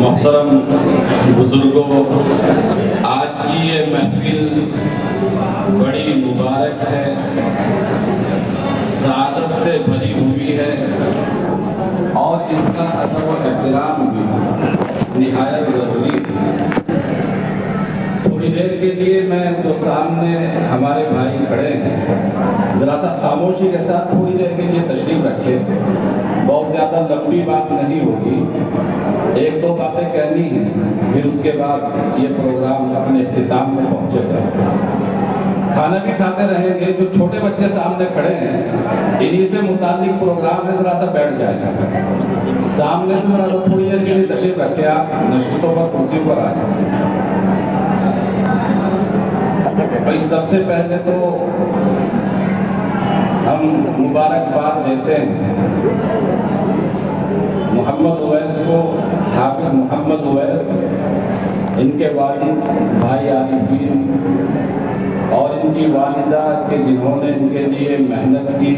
محترم بزرگوں، آج کی یہ محفل بڑی مبارک ہے، سعادت سے بھری ہوئی ہے اور اس کا ادب و احترام بھی نہایت ضروری ہے۔ تھوڑی دیر کے لیے میں جو سامنے ہمارے بھائی کھڑے ہیں، ذرا سا خاموشی کے ساتھ تھوڑی دیر کے لیے تشریف رکھے۔ بہت زیادہ لمبی بات نہیں ہوگی، ایک دو باتیں کہنی ہیں، پھر اس کے بعد یہ پروگرام اپنے اختتام میں پہنچے گا۔ کھانا بھی کھاتے رہیں گے۔ جو چھوٹے بچے سامنے کھڑے ہیں، انہی سے متعلق پروگرام ہے، ذرا سا بیٹھ جائے گا۔ سامنے سے ذرا سا تھوڑی دیر کے لیے تشریف رکھے، آپ نشستوں پر کرسی پر آ جائیں۔ بھائی سب سے پہلے تو ہم مبارکباد دیتے ہیں محمد اویس کو، حافظ محمد اویس، ان کے والد بھائی عارفین اور ان کی والدہ کہ جنہوں نے ان کے لیے محنت کی،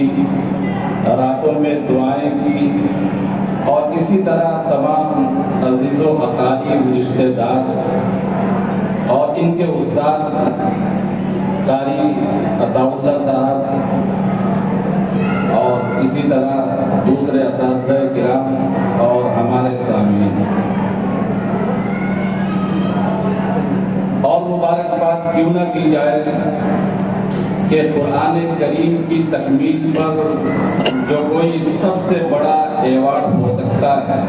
راتوں میں دعائیں کی، اور اسی طرح تمام عزیز و اقارب رشتہ دار اور ان کے استاد قاری عطا اللہ صاحب اور اسی طرح دوسرے اساتذہ کرام اور ہمارے سامعین۔ اور مبارکباد کیوں نہ کی جائے کہ قرآن کریم کی تکمیل پر جو کوئی سب سے بڑا ایوارڈ ہو سکتا ہے،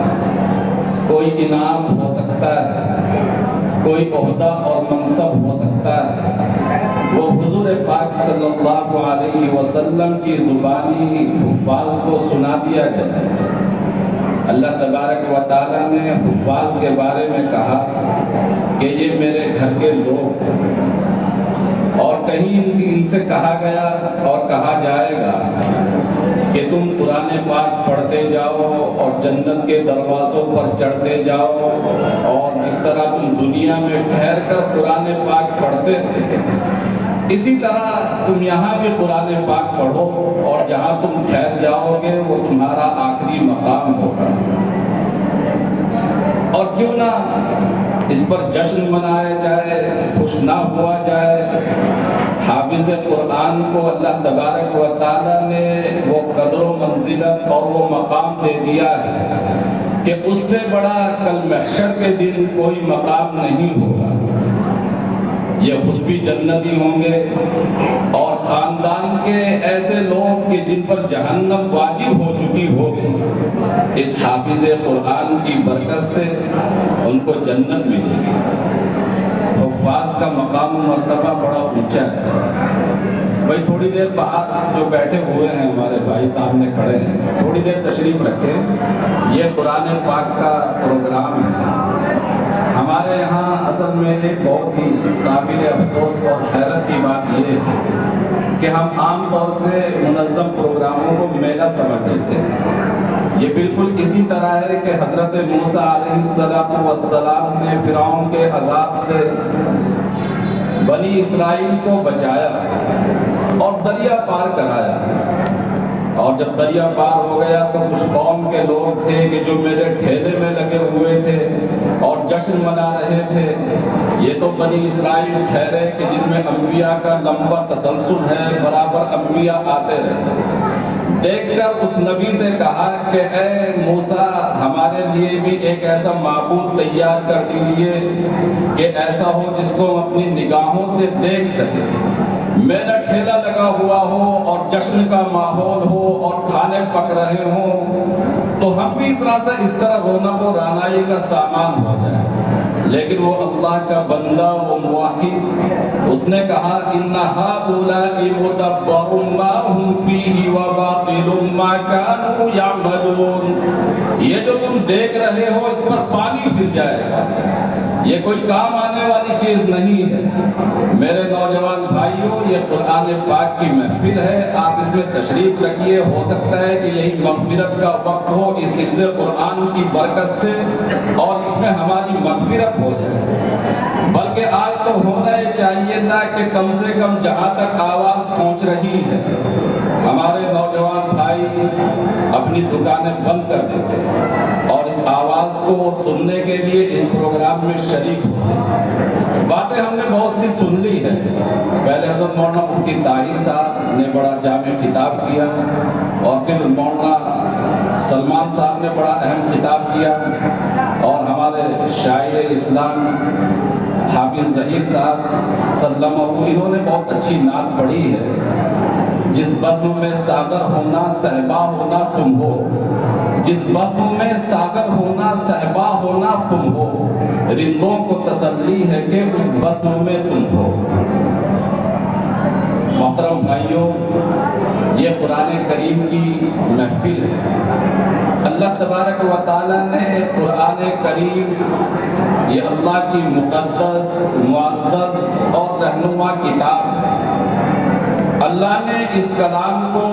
کوئی انعام ہو سکتا ہے، کوئی عہدہ اور منصب ہو سکتا ہے، وہ حضور پاک صلی اللہ علیہ وسلم کی زبانی حفاظ کو سنا دیا گیا۔ اللہ تبارک و تعالیٰ نے حفاظ کے بارے میں کہا کہ یہ میرے گھر کے لوگ ہیں، اور کہیں ان سے کہا گیا اور کہا جائے گا کہ تم قرآن پاک پڑھتے جاؤ اور جنت کے دروازوں پر چڑھتے جاؤ، اور جس طرح تم دنیا میں ٹھہر کر قرآن پاک پڑھتے تھے، اسی طرح تم یہاں بھی قرآن پاک پڑھو، اور جہاں تم ٹھہر جاؤ گے وہ تمہارا آخری مقام ہوگا۔ اور کیوں نہ اس پر جشن منایا جائے، خوش نہ ہوا جائے۔ حافظ قرآن کو اللہ تبارک و تعالیٰ نے وہ قدر و منزلت اور وہ مقام دے دیا ہے کہ اس سے بڑا کل محشر کے دن کوئی مقام نہیں ہوگا۔ یہ خود بھی جنتی ہوں گے اور خاندان کے ایسے لوگ کہ جن پر جہنم واجب ہو چکی ہوگی، اس حافظ قرآن کی برکت سے ان کو جنت ملے گی۔ حفاظ کا مقام و مرتبہ بڑا اونچا ہے۔ بھائی تھوڑی دیر باہر جو بیٹھے ہوئے ہیں ہمارے بھائی سامنے کھڑے ہیں، تھوڑی دیر تشریف رکھیں۔ یہ قرآن پاک کا پروگرام ہے۔ ہمارے یہاں اصل میں ایک بہت ہی قابل افسوس اور حیرت کی بات یہ ہے کہ ہم عام طور سے منظم پروگراموں کو میلہ سمجھ لیتے ہیں۔ یہ بالکل اسی طرح ہے کہ حضرت موسیٰ علیہ السلام نے فرعون کے عذاب سے بنی اسرائیل کو بچایا اور دریا پار کرایا، اور جب دریا پار ہو گیا تو کچھ قوم کے لوگ تھے کہ جو میرے ٹھیلے میں لگے ہوئے تھے اور جشن منا رہے تھے۔ یہ تو بنی اسرائیل ٹھہرے کہ جن میں انبیاء کا لمبا تسلسل ہے، برابر انبیاء آتے رہے۔ دیکھ کر اس نبی سے کہا کہ اے موسیٰ، ہمارے لیے بھی ایک ایسا معبود تیار کر دیجئے کہ ایسا ہو جس کو ہم اپنی نگاہوں سے دیکھ سکیں، میرا ٹھیلا لگا ہوا ہو اور جشن کا ماحول ہو اور کھانے پک رہے ہوں، تو ہم بھی اس طرح رونق و رعنائی کا سامان ہو جائے۔ لیکن وہ اللہ کا بندہ، وہ موحد، اس نے کہا إِنَّ هَٰؤُلَاءِ مُتَبَّرٌ مَّا هُمْ فِيهِ وَبَاطِلٌ مَّا كَانُوا يَعْمَلُونَ۔ یہ جو تم دیکھ رہے ہو اس پر پانی پھر جائے گا، یہ کوئی کام آنے والی چیز نہیں ہے۔ میرے نوجوان بھائیوں، یہ قرآن پاک کی محفل ہے، آپ اس میں تشریف رکھیے۔ ہو سکتا ہے کہ یہی مغفرت کا وقت ہو اس حفظ قرآن کی برکت سے، اور اس میں ہماری مغفرت ہو جائے۔ بلکہ آج تو ہونا ہی چاہیے تھا کہ کم سے کم جہاں تک آواز پہنچ رہی ہے ہمارے نوجوان بھائی اپنی دکانیں بند کر دیتے اور اس آواز کو سننے کے لیے اس پروگرام میں شریک ہوتے۔ باتیں ہم نے بہت سی سن لی ہے۔ پہلے حضرت مولانا مفتی طاہر صاحب نے بڑا جامع خطاب کیا اور پھر مولانا سلمان صاحب نے بڑا اہم خطاب کیا اور ہمارے شاعر اسلام حافظ ظہیر صاحب سلمہ انہوں نے بہت اچھی نعت پڑھی ہے۔ جس بزم میں ساغر ہونا صحبا ہونا تم ہو، جس بزم میں ساغر ہونا صحبا ہونا تم ہو، رندوں کو تسلی ہے کہ اس بزم میں تم ہو۔ محترم بھائیوں، یہ قرآن کریم کی محفل ہے۔ اللہ تبارک و تعالیٰ نے قرآن کریم، یہ اللہ کی مقدس، معزز اور رہنما کتاب ہے۔ اللہ نے اس کلام کو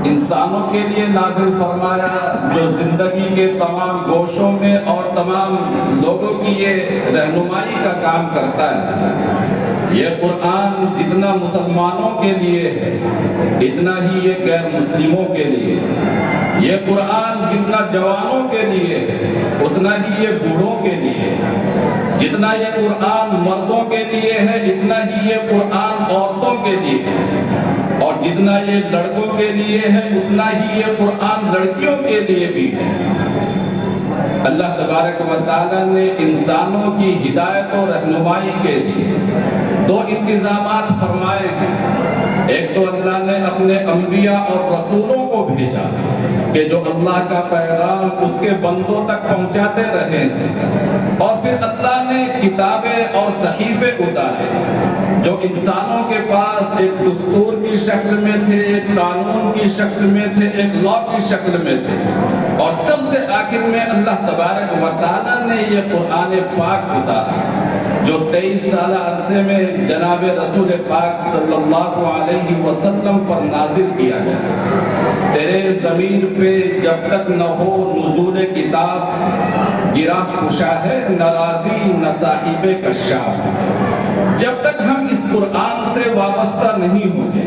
انسانوں کے لیے نازل فرمایا جو زندگی کے تمام گوشوں میں اور تمام لوگوں کی یہ رہنمائی کا کام کرتا ہے۔ یہ قرآن جتنا مسلمانوں کے لیے ہے اتنا ہی یہ غیر مسلموں کے لیے ہے۔ یہ قرآن جتنا جوانوں کے لیے ہے اتنا ہی یہ بوڑھوں کے لیے ہے۔ جتنا یہ قرآن مردوں کے لیے ہے اتنا ہی یہ قرآن عورتوں کے لیے ہے، اور جتنا یہ لڑکوں کے لیے ہے اتنا ہی یہ قرآن لڑکیوں کے لیے بھی ہے۔ اللہ تبارک و تعالیٰ نے انسانوں کی ہدایت و رہنمائی کے لیے دو انتظامات فرمائے ہیں۔ ایک تو اللہ نے اپنے انبیاء اور رسولوں کو بھیجا کہ جو اللہ کا پیغام اس کے بندوں تک پہنچاتے رہے ہیں، اور پھر اللہ نے کتابیں اور صحیفے اتارے جو انسانوں کے پاس ایک دستور کی شکل میں تھے، ایک قانون کی شکل میں تھے، ایک لا کی شکل میں تھے، اور سب سے آخر میں اللہ تبارک و تعالیٰ نے یہ قرآن پاک اتارا جو 23 سالہ عرصے میں جناب رسول پاک صلی اللہ علیہ وسلم پر نازل کیا گیا۔ تیرے ضمیر پہ جب تک نہ ہو نزول کتاب، گرہ کشا ہے نہ راضی نہ صاحب کشاف۔ جب تک ہم اس قرآن سے وابستہ نہیں ہوں گے،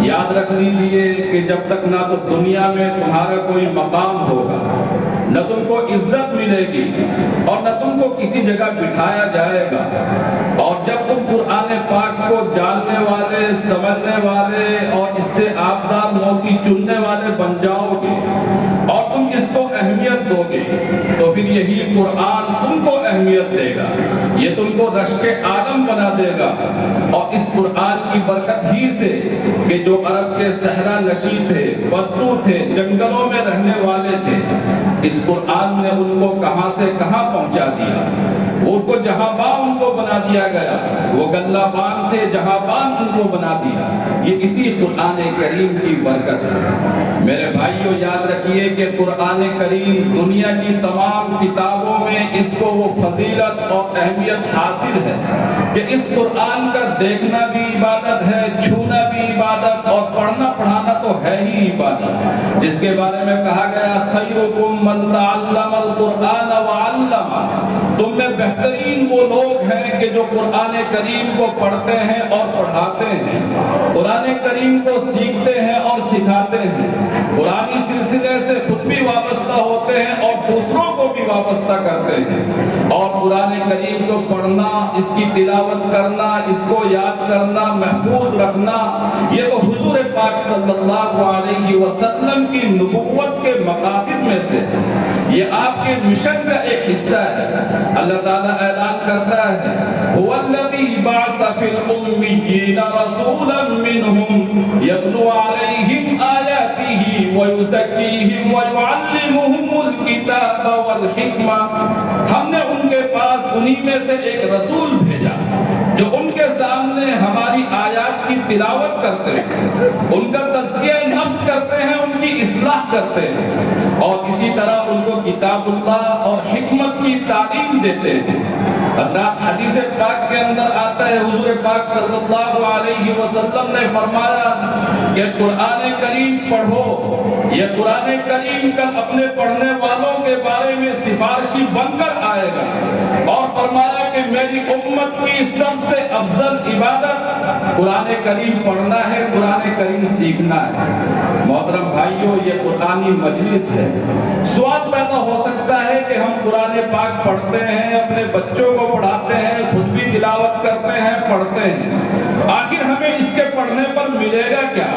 یاد رکھ لیجئے کہ جب تک نہ تو دنیا میں تمہارا کوئی مقام ہوگا، نہ تم کو عزت ملے گی، اور نہ تم کو کسی جگہ بٹھایا جائے گا، اور جب تم قرآن پاک کو جاننے والے، سمجھنے والے اور اس سے آبدار موتی چننے والے بن جاؤ گے اور تم اس کو اہمیت دو گے تو پھر یہی قرآن تم کو اہمیت دے گا، یہ تم کو رشک عالم بنا دے گا۔ اور اس قرآن کی برکت ہی سے کہ جو عرب کے صحرا نشین تھے، بدو تھے، جنگلوں میں رہنے والے تھے، اس قرآن نے ان کو کہاں سے کہاں پہنچا دیا۔ ان کو جہاں بان ان کو بنا دیا گیا، وہ گلہ بان تھے، جہاں بان ان کو بنا دیا۔ یہ اسی قرآن کریم کی برکت ہے۔ میرے بھائیوں، یاد رکھیے کہ قرآن کریم دنیا کی تمام کتابوں میں اس کو وہ فضیلت اور اہمیت حاصل ہے کہ اس قرآن کا دیکھنا بھی عبادت ہے، چھونا بھی عبادت، اور پڑھنا پڑھانا تو ہے ہی عبادت، جس کے بارے میں کہا گیا خیرکم من تعلم القرآن وعلمہ۔ تم میں بہترین وہ لوگ ہیں کہ جو قرآن کریم کو پڑھتے ہیں اور پڑھاتے ہیں، قرآن کریم کو سیکھتے ہیں اور سکھاتے ہیں، قرآنی سلسلے سے خود بھی وابستہ ہوتے ہیں اور دوسروں کو بھی وابستہ کرتے ہیں، اور قرآن کریم کو پڑھنا، اس کی تلاوت کرنا، اس کو یاد کرنا، محفوظ رکھنا، یہ تو حضور پاک صلی اللہ علیہ وسلم کی نبوت کے مقاصد میں سے ہے، یہ آپ کے مشن کا ایک حصہ ہے۔ اللہ تعالیٰ اعلان کرتا ہے هو الذی بعث فی الأمیین رسولا منہم یتلو علیہم آیاتہ ویزکیہم ویعلمہم الکتاب والحکمہ۔ ہم نے ان کے پاس انہی میں سے ایک رسول بھیجا جو ان کے سامنے ہماری آیات کی تلاوت کرتے ہیں، ان کا تزکیہ نفس کرتے ہیں، ان کی اصلاح کرتے ہیں، اور اسی طرح ان کو کتاب اللہ اور حکمت کی تعلیم دیتے ہیں۔ حضرات، حدیث پاک کے اندر آتا ہے، حضور پاک صلی اللہ علیہ وسلم نے فرمایا کہ قرآن کریم پڑھو، یہ قرآن کریم کل اپنے پڑھنے والوں کے بارے میں سفارشی بن کر آئے گا، اور فرمایا کہ میری امت کی سب سے افضل عبادت قرآن کریم پڑھنا ہے، قرآن کریم سیکھنا ہے۔ محترم بھائیوں، یہ قرآنی مجلس ہے۔ سوال پیدا ہو سکتا ہے کہ ہم قرآن پاک پڑھتے ہیں، اپنے بچوں کو پڑھاتے ہیں، خود بھی تلاوت کرتے ہیں، پڑھتے ہیں، آخر ہمیں اس کے پڑھنے پر ملے گا کیا؟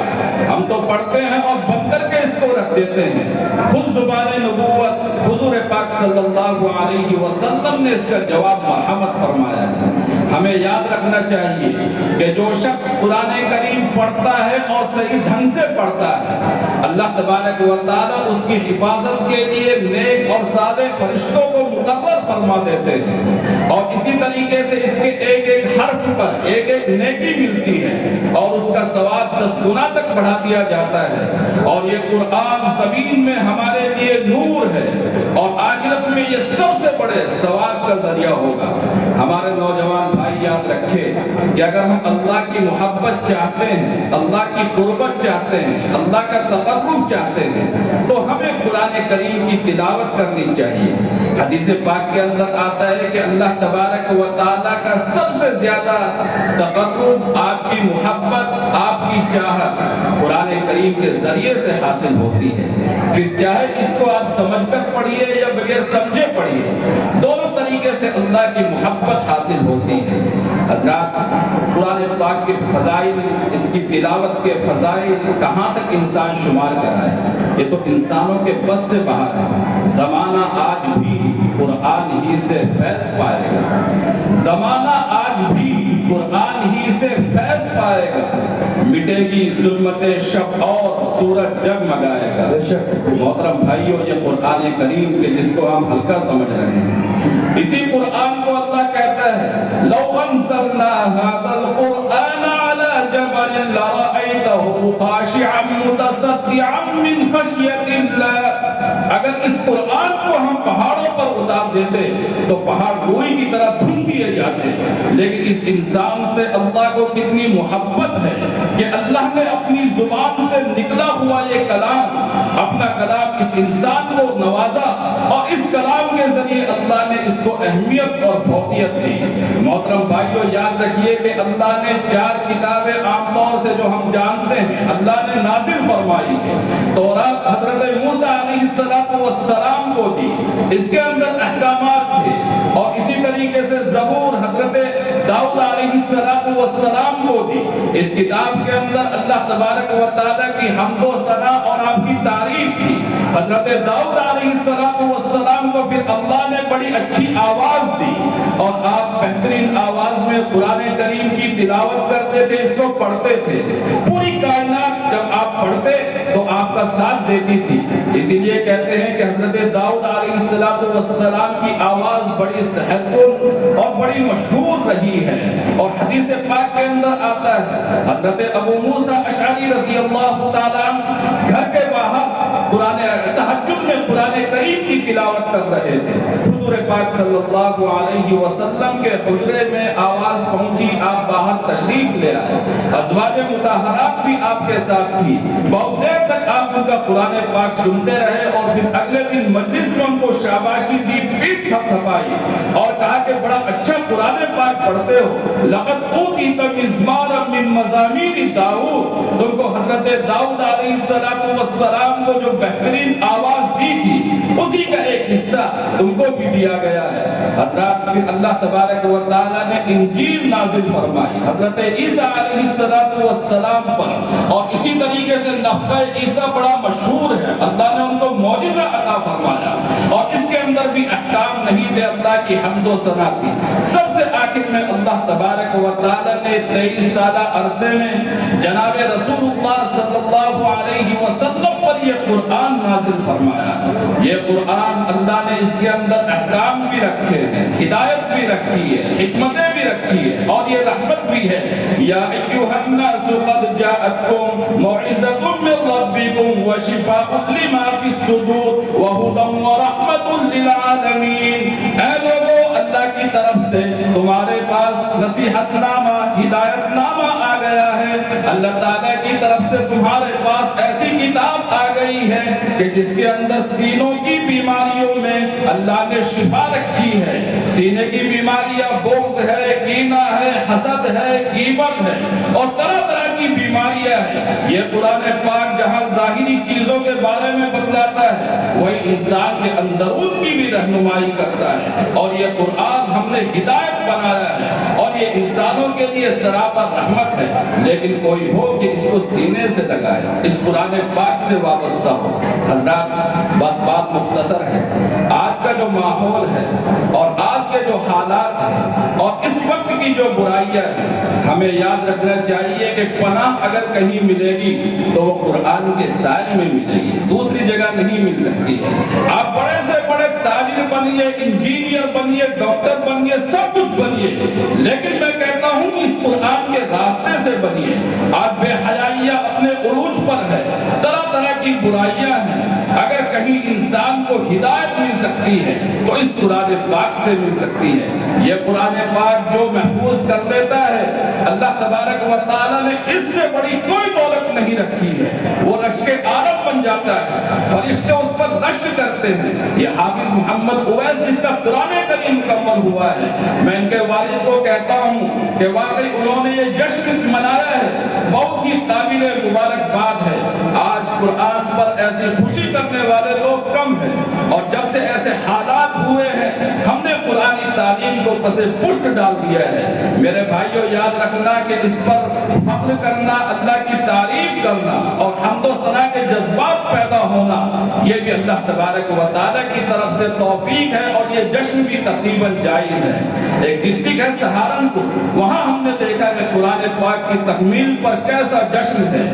ہم تو پڑھتے ہیں اور بند کر کے اس کو رکھ دیتے ہیں۔ خود زبان نبوت حضور پاک صلی اللہ علیہ وسلم نے اس کا جواب مرحمت فرمایا ہے۔ ہمیں یاد رکھنا چاہیے کہ جو شخص قرآن کریم پڑھتا ہے اور صحیح ڈھنگ سے پڑھتا ہے، اللہ تبارک و تعالیٰ اس کی حفاظت کے لیے نیک اور صالح فرشتوں کو مقرر فرما دیتے ہیں، اور اسی طریقے سے اس کے ایک ایک حرف پر ایک ایک نیکی ملتی ہے، اور اس کا ثواب 10 گنا تک بڑھا دیا جاتا ہے۔ اور یہ قرآن زمین میں ہمارے لیے نور ہے، اور آخرت میں یہ سب سے بڑے ثواب کا ذریعہ ہوگا۔ ہمارے نوجوان بھائی یاد رکھے کہ اگر ہم اللہ کی محبت چاہتے ہیں، اللہ کی قربت چاہتے ہیں، اللہ کا تقرب چاہتے ہیں، تو ہمیں قرآن کریم کی تلاوت کرنی چاہیے۔ حدیث پاک کے اندر آتا ہے کہ اللہ تبارک و تعالیٰ کا سب سے زیادہ تقرب، آپ کی محبت، آپ کی چاہت قرآن کریم کے ذریعے سے حاصل ہوتی ہے۔ پھر چاہے اس کو آپ سمجھ کر پڑھیے یا بغیر سمجھے پڑھیے، دونوں طریقے سے اللہ کی محبت حاصل ہوتی ہے۔ حضرات، قرآن پاک کے فضائل، اس کی تلاوت کے فضائل کہاں تک انسان شمار کرائے، یہ تو انسانوں کے بس سے باہر ہے۔ زمانہ آج بھی قرآن ہی سے فیض پائے گا، زمانہ آج بھی قرآن ہی سے فیض پائے گا۔ مٹے گی ظلمت شب اور سورج جگمگائے گا۔ محترم بھائیوں، یہ قرآن کریم کے جس کو ہم ہلکا سمجھ رہے ہیں، اسی قرآن کو اللہ کہتا ہے لو انزلنا هذا القرآن على جبل لرأيته خاشعا متصدعا من خشية الله۔ اگر اس قرآن کو ہم پہاڑوں پر اتار دیتے تو پہاڑ روئی کی طرح دھن دیے جاتے، لیکن اس انسان سے اللہ کو کتنی محبت ہے کہ اللہ نے اپنی زبان سے نکلا ہوا یہ کلام، اپنا کلام اس انسان کو نوازا، اور اس کلام کے ذریعے اللہ نے اس کو اہمیت اور فوقیت دی۔ محترم بھائیوں، یاد رکھیے کہ اللہ نے 4 کتابیں عام طور سے جو ہم جانتے ہیں اللہ نے نازل فرمائی ہے۔ تورات حضرت موسیٰ علیہ السلام کو دی، اس کے اندر احکامات تھے، اور اسی طریقے سے زبور حضرت داؤد علیہ السلام کو دی۔ اس کتاب کے اندر اللہ تبارک و تعالیٰ کی حمد و ثنا اور آپ کی تعریف تھی۔ حضرت داؤد علیہ السلام کو پھر اللہ نے بڑی اچھی آواز دی، اور آپ بہترین آواز میں قرآن کریم کی تلاوت کرتے تھے، اس کو پڑھتے تھے۔ پوری کائنات جب آپ پڑھتے تو آپ کا ساتھ دیتی تھی۔ اسی لیے کہتے ہیں کہ حضرت داؤد علیہ السلام کی آواز بڑی سہل اور بڑی مشہور رہی ہے۔ اور حدیث پاک کے اندر آتا ہے حضرت ابو موسیٰ اشعری رضی اللہ تعالیٰ گھر کے باہر تہجد میں قرآن کریم کی تلاوت کر رہے تھے۔ حضور پاک صلی اللہ علیہ وسلم کے حجرے میں آواز پہنچی، آپ باہر تشریف لے آئے، ازواج مطہرات بھی آپ کے ساتھ تھی۔ بہت دیر تک آپ ان کا قرآن پاک سنتے رہے، اور پھر اگلے دن مجلس میں ان کو شاباشی دی، پیٹھ تھپ تھپائی، اور کہا کہ بڑا اچھا قرآن پاک پڑھتے ہو، لقد اوتیت مزمارا من مزامیر داؤد۔ تم کو حضرت داؤد علیہ السلام کو جو بہترین آواز دی تھی اسی کا ایک حصہ تم کو بھی دیا گیا ہے۔ حضرات، پھر اللہ تبارک و تعالیٰ نے انجیل نازل فرمائی حضرت عیسیٰ علیہ السلام پر، اور اسی طریقے سے نفخہ عیسیٰ بڑا مشہور ہے، اللہ نے ان کو معجزہ عطا فرمایا، اور اس کے اندر بھی احکام نہیں تھے، اللہ کی حمد و ثنا تھی۔ سب سے آخر میں اللہ تبارک و تعالیٰ نے 23 سالہ عرصے میں جناب رسول اللہ صلی اللہ علیہ وسلم پر یہ قرآن نازل فرمایا۔ یہ قرآن اللہ نے اس کے اندر احکام بھی رکھے ہیں، ہدایت بھی رکھی ہے، حکمتیں بھی رکھی ہے، اور یہ رحمت بھی ہے۔ یا ایھا الناس قد جاءتکم موعظۃ من ربکم وشفاء لما فی الصدور وہدی ورحمۃ للعالمین۔ اے لوگو، اللہ کی طرف سے تمہارے پاس نصیحت نامہ، ہدایت نامہ آ گیا گیا ہے اللہ تعالیٰ کی طرف سے تمہارے پاس ایسی کتاب آ گئی ہے کہ جس کے اندر سینوں کی بیماریوں میں اللہ نے شفا رکھی ہے. سینے کی بیماریاں بغض ہے, کینہ ہے, حسد ہے, غیبت ہے اور طرح طرح کی بیماریاں ہیں. یہ قرآن پاک جہاں ظاہری چیزوں کے بارے میں بتلاتا ہے وہی انسان کے اندرون کی بھی رہنمائی کرتا ہے. اور یہ قرآن ہم نے ہدایت بنایا ہے اور یہ انسانوں کے لیے سراپر رحمت ہے. لیکن کوئی ہو کہ اس کو سینے سے لگائے, اس قرآن پاک سے وابستہ ہو. حضرات بس بات مختصر ہے, آج کا جو ماحول ہے اور آج کے جو حالات ہیں اور اس وقت کی جو برائیاں ہیں, ہمیں یاد رکھنا چاہیے کہ پناہ اگر کہیں ملے گی تو وہ قرآن کے سائے میں ملے گی, دوسری جگہ نہیں مل سکتی ہے. آپ بڑے سے بڑے تاجر بنیے, انجینئر بنیے, ڈاکٹر بنیے, سب کچھ بنیے, لیکن میں کہتا ہوں اس قرآن کے راستے سے بنیے. آج بے حیائیاں اپنے عروج پر ہے, طرح طرح کی برائیاں ہیں. اگر کہیں انسان کو ہدایت مل سکتی ہے تو اس قرآن پاک سے مل سکتی ہے. یہ قرآن پاک جو محفوظ کر لیتا ہے, اللہ تبارک و تعالیٰ نے اس سے بڑی کوئی دولت نہیں رکھی ہے. وہ رشک عالم بن جاتا ہے, فرشتے اس پر رشک کرتے ہیں. یہ حافظ محمد اویس جس کا قرآن کریم مکمل ہوا ہے, میں ان کے والد کو کہتا ہوں کہ واقعی انہوں نے یہ جشن منایا ہے, بہت ہی قابل مبارکباد ہے. آج قرآن پر ایسی خوشی کرنے والے لوگ کم ہیں اور جب سے ایسے حالات ہوئے ہیں ہم نے قرآنی تعلیم کو پس پشت ڈال دیا ہے. میرے بھائیوں یاد رکھنا کہ اس پر فخر کرنا, اللہ کی تعریف کرنا اور حمد و ثنا کے جذبات پیدا ہونا یہ بھی اللہ تبارک و تعالیٰ کی طرف سے توفیق ہے اور یہ جشن بھی تقریباً جائز ہے. ایک ڈسٹرکٹ ہے سہارنپور, وہاں ہم نے دیکھا کہ قرآن پاک کی تکمیل پر کیسا جشن ہے,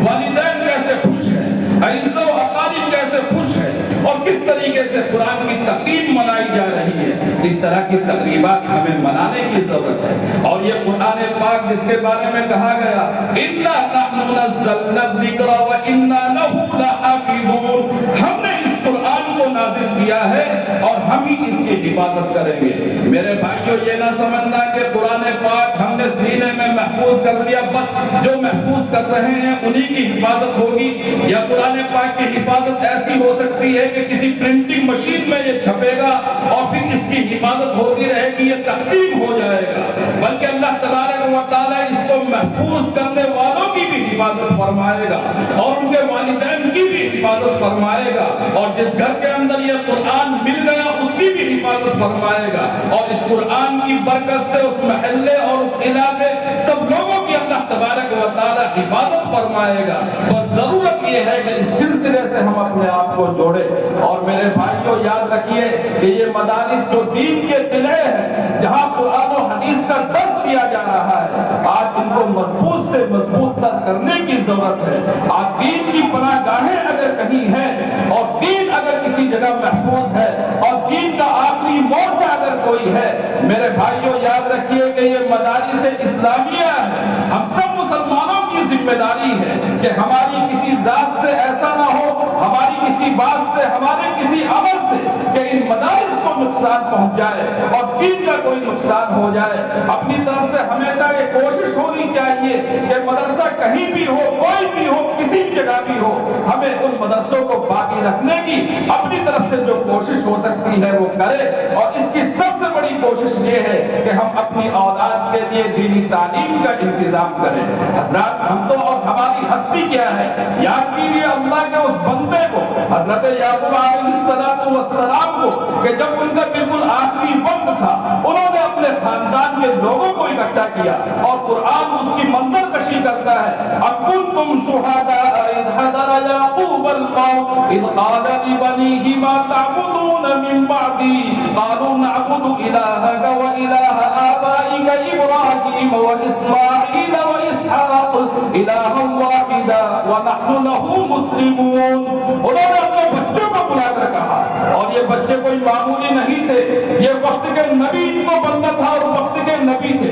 والدین کیسے خوش ہیں, اعزاء و اقارب کیسے خوش ہیں اور کس طریقے سے قرآن کی تقریب منائی جا رہی ہے. اس طرح کی تقریبات ہمیں منانے کی ضرورت ہے. اور یہ قرآن پاک جس کے بارے میں کہا گیا اِنَّا نَحْنُ نَزَّلْنَا الذِّكْرَ وَإِنَّا لَهُ لَحَافِظُونَ, ہم نے اس قرآن کو نازل کیا ہے اور ہم ہی اس کی حفاظت کریں گے. میرے بھائیوں یہ نہ سمجھنا کہ قرآن پاک ہم نے سینے میں محفوظ کر دیا, بس جو محفوظ کر رہے ہیں انہی کی حفاظت ہوگی. یا قرآن پاک کی حفاظت ایسی ہو سکتی ہے کہ کسی پرنٹنگ مشین میں یہ چھپے گا اور پھر اس کی حفاظت ہوتی رہے گی, یہ تقسیم ہو جائے گا. بلکہ اللہ تبارک و تعالیٰ اس کو محفوظ کرنے والوں کی بھی حفاظت فرمائے گا اور ان کے والدین کی بھی حفاظت فرمائے گا, اور جس گھر کے اندر یہ قرآن مل گیا اس کی بھی حفاظت فرمائے گا. اور اس قرآن کی برکت سے اس محلے اور اس علاقے سب لوگوں کی اللہ تبارک و تعالیٰ حفاظت فرمائے گا. بس ضرورت یہ ہے کہ اس سلسلے سے ہم اپنے آپ کو جوڑے. اور میرے بھائیوں یاد رکھیے کہ یہ مدارس جو دین کے قلعے ہیں جہاں قرآن و حدیث کا درس دیا جا رہا ہے, آج ان کو مضبوط سے مضبوط تر کرنے کی ضرورت ہے. آج دین کی پناہ گاہیں اگر کہیں ہیں اور دین اگر کسی جگہ محفوظ ہے اور دین کا آخری مورچہ اگر کوئی ہے, میرے بھائیوں یاد رکھیے کہ یہ مدارس اسلامیہ ہے. ہم سب مسلمانوں کی ذمہ داری ہے کہ ہماری کسی ذات سے ایسا نہ ہو, ہماری کسی بات سے, ہمارے کسی عمل سے کہ ان مدارس کو نقصان پہنچ جائے اور دین کا کوئی نقصان ہو جائے. اپنی طرف سے ہمیشہ یہ کوشش ہونی چاہیے کہ مدرسہ کہیں بھی ہو, کوئی بھی ہو, کسی جگہ بھی ہو, ہمیں ان مدرسوں کو باقی رکھنے کی اپنی طرف سے جو کوشش ہو سکتی ہے وہ کرے. اور اس کی سب سے بڑی کوشش یہ ہے کہ ہم اپنی اولاد کے لیے دینی تعلیم کا انتظام کریں. حضرات ہم تو اور ہماری ہستی کیا ہے, یاد کیجیے اللہ کے اس بندے کو حضرت یعقوب علیہ السلام کو کہ جب ان کا بالکل آخری وقت تھا انہوں نے اپنے خاندان کے لوگوں کو اکٹھا کیا اور قرآن اس کی منظر کشی کرتا ہے. اب کنتم شہداء اذ حضر یعقوب الموت اذ قال لبنیہ ما تعبدون من بعدی قالوا نعبد الہک و الہ آبائک ابراہیم و اسماعیل و اسحاق الہا واحدا ونحن له مسلمون. انہوں نے اپنے بچوں کو بلا کر کہا, اور یہ بچے کوئی معمولی نہیں تھے, یہ وقت کے نبی کو بننا تھا اور وقت کے نبی تھے.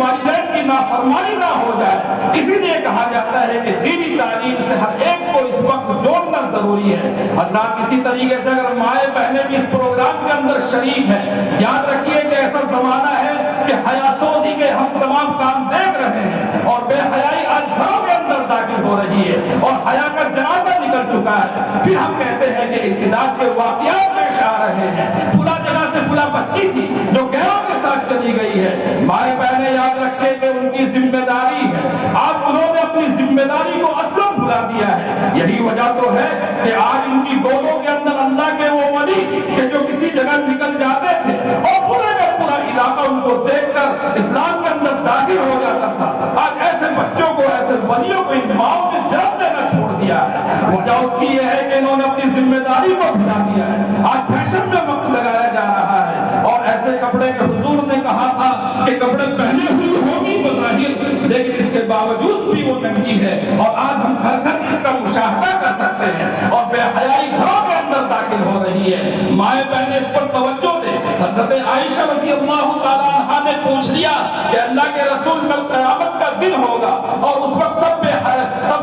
والدین کی نافرمانی نہ ہو جائے۔ اسی لیے کہا جاتا ہے کہ دینی تعلیم سے ہر ایک کو اس وقت جوڑنا ضروری ہے۔ حضرات اسی طریقے سے اگر مائیں بہنیں بھی اس پروگرام کے اندر شریک ہیں، یاد رکھیے کہ ایسا زمانہ ہے کہ حیا سوزی کے ہم تمام کام دیکھ رہے ہیں اور بے حیائی آج گھروں کے اندر داخل ہو رہی ہے اور حیا کا جنازہ نکل چکا ہے۔ پھر ہم کہتے ہیں کہ امتداد کے واقعات پیش آ رہے ہیں، فلاں جگہ سے فلاں بچی تھی جو غیروں کے ساتھ چلی گئی ہے۔ مائیں بہنیں یاد رکھیں کہ ان کی ذمہ داری ہے، آج انہوں نے اپنی ذمہ داری کو اصلاً بھلا دیا ہے۔ یہی وجہ تو ہے کہ آج ان کی گودوں کے اندر اللہ کے وہ ولی کہ جو کسی جگہ نکل جاتے تھے اور پورے کا پورا علاقہ ان کو دیکھ کر اسلام کے اندر داخل ہو جاتا تھا، آج ایسے بچوں کو، ایسے ولیوں کو ان ماؤں نے جنم دینا چھوڑ دیا ہے۔ وجہ اس کی یہ ہے کہ انہوں نے اپنی ذمہ داری کو بھلا دیا ہے۔ آج فیشن میں وقت لگایا جا رہا ہے اور ایسے کپڑے کے حضور نے کہا تھا کہ کپڑے پہنے ہوئی ہوگی بظاہر لیکن اس کے باوجود بھی وہ ننگی ہے، اور آج ہم گھر گھر اس کا مشاہدہ کر سکتے ہیں اور بے حیائی گھروں کے اندر داخل ہو رہی ہے۔ مائیں بہنیں اس پر توجہ دیں۔ حضرت عائشہ رضی اللہ تعالیٰ عنہا نے پوچھ لیا کہ اللہ کے رسول کل قیامت کا دن ہوگا اور اس پر سب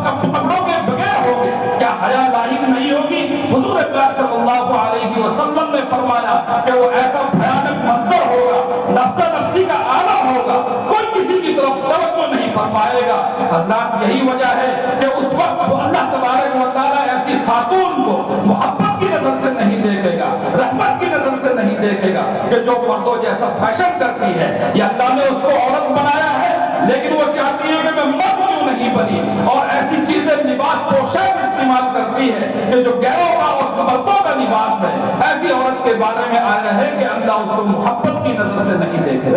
کپڑوں کے بغیر ہوگے، کیا حیا لائق نہیں ہوگی؟ حضور اکرم صلی اللہ علیہ وسلم نے فرمایا کہ وہ ایسا بھیانک منظر ہوگا، نفسا نفسی کا عالم ہوگا، کوئی کسی کی طرف توجہ نہیں فرمائے گا۔ حضرات یہی وجہ ہے کہ اس وقت وہ اللہ تبارک و تعالیٰ ایسی خاتون کو محبت کی نظر سے نہیں دیکھے گا، رحمت کی نظر سے نہیں دیکھے گا کہ جو مردوں جیسا فیشن کرتی ہے، یا اللہ نے اس کو عورت بنایا ہے لیکن وہ چاہتی ہے کہ میں مرد کیوں نہیں بنی، اور ایسی چیزیں لباس پوشاک استعمال کرتی ہے کہ جو غیروں کا اور مردوں کا لباس ہے۔ ایسی عورت کے بارے میں آیا ہے کہ اللہ اس کو محبت کی نظر سے نہیں دیکھے۔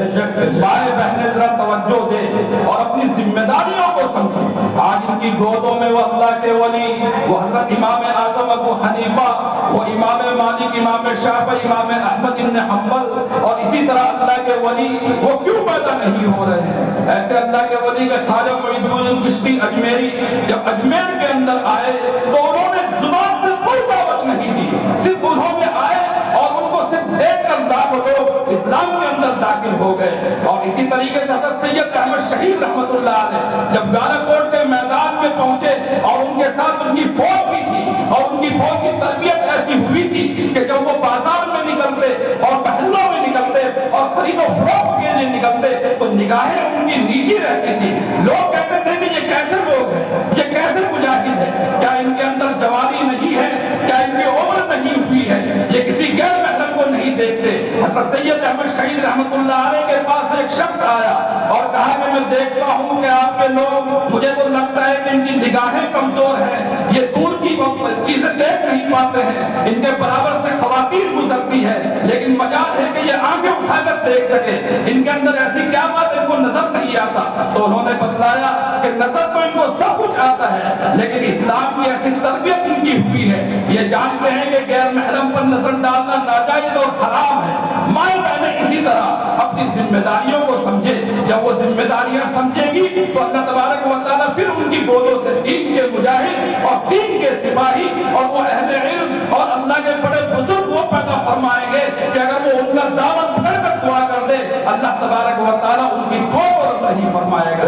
مائیں بہنیں ذرا توجہ دے اور اپنی ذمہ داریوں کو سمجھے۔ آج ان کی گودوں میں وہ اللہ کے ولی، وہ حضرت امام اعظم ابو حنیفہ، وہ امام مالک، امام شافعی، امام احمد بن حنبل اور اسی طرح اللہ کے ولی وہ کیوں پیدا نہیں ہو رہے ہیں؟ ایسے اللہ کے ولی کے خواجہ معید الدین چشتی اجمیری جب اجمیر کے اندر آئے تو انہوں نے زبان سے کوئی دعوت نہیں دی، صرف انہوں نے آئے اور ان کو صرف دیکھ کر لاکھوں لوگ اسلام کے اندر داخل ہو گئے۔ اور اسی طریقے سے حضرت سید احمد شہید رحمۃ اللہ علیہ جب بالاکوٹ کے میدان میں پہنچے اور ان کے ساتھ ان کی فوج بھی تھی اور ان کی فوج کی تربیت ایسی ہوئی تھی کہ جب وہ بازار میں نکلتے اور محلوں میں نکلتے اور خرید و فروخت کے لیے نکلتے تو نگاہیں ان کی نیچی رہتی تھی۔ لوگ کہتے تھے کہ یہ کیسے لوگ ہیں، یہ کیسے مجاہد ہیں، کیا ان کے اندر جوانی نہیں ہے، کیا ان کی عمر نہیں ہوئی ہے، یہ کسی غیر محرم کو نہیں دیکھتے۔ حضرت سید احمد شہید رحمۃ اللہ علیہ کے پاس ایک شخص آیا اور کہا کہ میں دیکھتا ہوں کہ آپ کے لوگ، مجھے تو لگتا ہے کہ ان کی نگاہیں کمزور ہیں، یہ دور کی چیزیں دیکھ نہیں پاتے ہیں، ان کے برابر سے خواتین گزرتی ہے لیکن مجال ہے کہ یہ آنکھیں اٹھا کر دیکھ سکے، ان کے اندر ایسی کیا بات ان کو نظر نہیں آتا؟ تو انہوں نے بتلایا کہ نظر تو ان کو سب کچھ آتا ہے لیکن اسلام کی ایسی تربیت ان کی ہوئی ہے، یہ جانتے ہیں کہ غیر محرم پر نظر ڈالنا ناجائز اور حرام ہے۔ مائیں بہنیں اسی طرح اپنی ذمہ داریوں کو سمجھے، جب وہ ذمہ داریاں سمجھے گی تو اللہ تبارک و تعالیٰ پھر ان کی گودوں سے دین کے مجاہد اور دین کے سپاہی اور وہ اہل علم اور اللہ کے بڑے بزرگ وہ پیدا فرمائیں گے کہ اگر وہ ان کا دعوت پکڑ کر دعا کر دے اللہ تبارک و تعالیٰ ان کی دعا کو رد نہیں فرمائے گا۔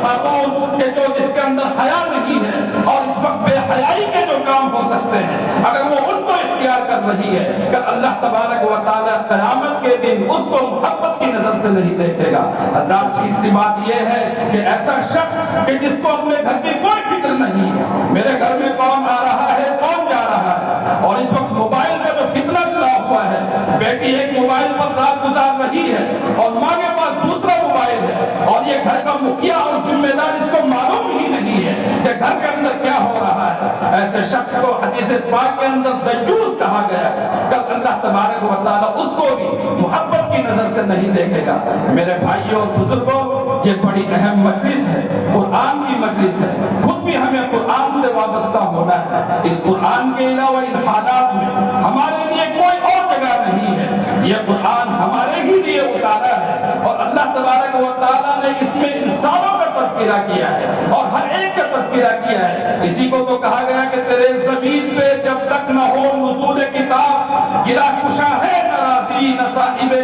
خاتون کہ جو جس کے اندر حیا نہیں ہے اور اس وقت بے حیائی کے جو کام ہو سکتے ہیں اگر وہ ان کو اختیار کر رہی ہے کہ اللہ تبارک و تعالیٰ قیامت کے دن اس کو محبت کی نظر سے نہیں دیکھے گا۔ حضرات تیسری بات یہ ہے کہ ایسا شخص کہ جس کو اپنے گھر کی کوئی فکر نہیں ہے، میرے گھر میں کون آ رہا ہے کون جا رہا ہے، اور اس وقت موبائل کا جو فتنہ چلا ہوا ہے، بیٹی ایک موبائل پر رات گزار رہی ہے اور ماں کے پاس دوسرا موبائل ہے اور یہ گھر کا مکھیا اور ذمہ دار اس کو معلوم ہی نہیں ہے کہ گھر کے اندر کیا ہو رہا ہے۔ ایسے شخص کو حدیث پاک کے اندر دجوس کہا گیا ہے، کل اللہ تبارک و تعالیٰ اس کو بھی محبت کی نظر سے نہیں دیکھے گا۔ میرے بھائیوں اور بزرگوں، یہ بڑی اہم مجلس ہے، قرآن کی مجلس ہے، خود بھی ہمیں قرآن سے وابستہ ہونا ہے۔ اس قرآن کے علاوہ ان حالات میں ہمارے لیے کوئی اور جگہ نہیں ہے، یہ قرآن ہمارے ہی لیے اتارا ہے اور اللہ تبارک و تعالیٰ نے اس میں انسانوں کا تذکرہ کیا ہے اور ہر ایک کا تذکرہ کیا ہے۔ اسی کو تو کہا گیا کہ تیرے زمین پہ جب تک نہ ہو نزول کتاب، گرا کشا ہے نہ راضی نہ صاحب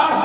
8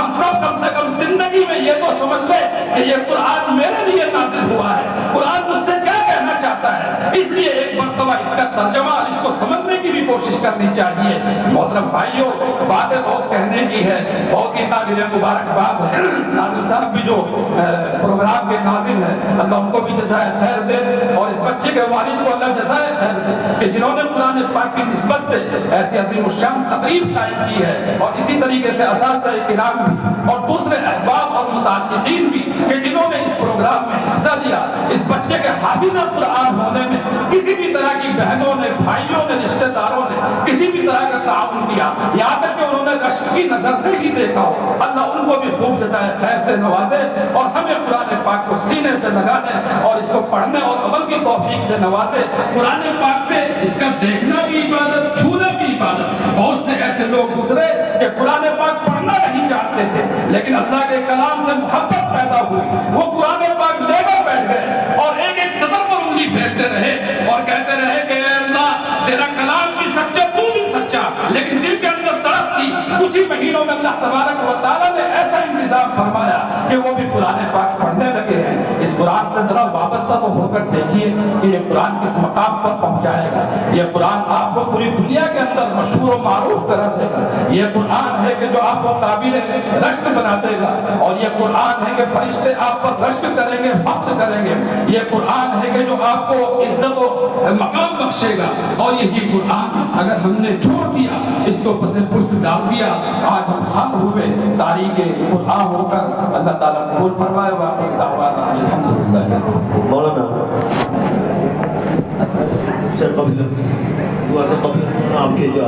ہم سب کم سے کم زندگی میں یہ تو سمجھ لیں کہ یہ قرآن میرے لیے نازل ہوا ہے، قرآن مجھ سے کیا کہنا چاہتا ہے، اس لیے ایک مرتبہ اس کا ترجمہ اور اس کو سمجھنے کی بھی کوشش کرنی چاہیے۔ محترم بھائیوں، باتیں بہت کہنے کی ہے، بہت ہی قابل مبارکباد ہے۔ ناظم صاحب بھی جو پروگرام کے ناظم ہیں، اللہ ان کو بھی جزائے خیر دے، اور اس بچے کے والد کو اللہ جزائے خیر دے کہ جنہوں نے قرآن پاک کی نسبت سے ایسی عظیم الشان تقریب قائم کی ہے، اور اسی طریقے سے اساتذہ کرام بھی اور دوسرے احباب اور متعلقین بھی کہ جنہوں نے اس پروگرام میں حصہ لیا۔ اس بچے کے حافظ قرآن ہونے میں کسی بھی طرح کی بہنوں نے، بھائیوں نے، رشتہ داروں نے کسی بھی طرح کا تعاون کیا، یہاں تک کہ انہوں نے رشک کی نظر سے ہی دیکھا ہو، اللہ ان کو بھی خوب جزائے خیر سے نوازے، اور ہمیں قرآن پاک کو سینے سے لگانے اور اس کو پڑھنے اور عمل کی توفیق سے نوازے۔ قرآن پاک سے اس کا دیکھنا بھی عبادت، چھونا بھی عبادت۔ بہت سے ایسے لوگ گزرے کہ قرآن پاک پڑھنا نہیں جانتے تھے، لیکن اللہ کے کلام سے محبت پیدا ہوئی، وہ قرآن پاک لے کر بیٹھ گئے اور ایک ایک سطر پر انگلی پھیرتے رہے اور کہتے رہے کہ اے اللہ تیرا کلام بھی سچا، تو بھی سچا، لیکن دل کے اندر تڑپ تھی۔ کچھ ہی مہینوں میں اللہ تبارک و تعالیٰ نے ایسا انتظام فرمایا کہ وہ بھی قرآن پاک پڑھنے لگے ہیں۔ اس قرآن سے ذرا وابستہ تو ہو کر دیکھیے کہ یہ قرآن کس مقام پر پہنچائے گا۔ یہ قرآن آپ کو پوری دنیا کے اندر مشہور و معروف کرا دے گا۔ یہ قرآن ہے کہ جو آپ کو قابل رشک بنا دے گا، اور یہ قرآن ہے کہ فرشتے آپ پر رشک کریں گے، فخر کریں گے۔ یہ قرآن ہے کہ جو آپ کو عزت و مقام بخشے گا، اور یہی قرآن اگر ہم نے چھوڑ دیا، اس کو پس پشت ڈال دیا، آج ہم خام ہوئے تاریخ قرآن ہو کر۔ اللہ تعالیٰ قبول فرمائے۔ واقعی دعوانا الحمدللہ۔ مولانا سے قبل دعا سے قبل آپ کے جو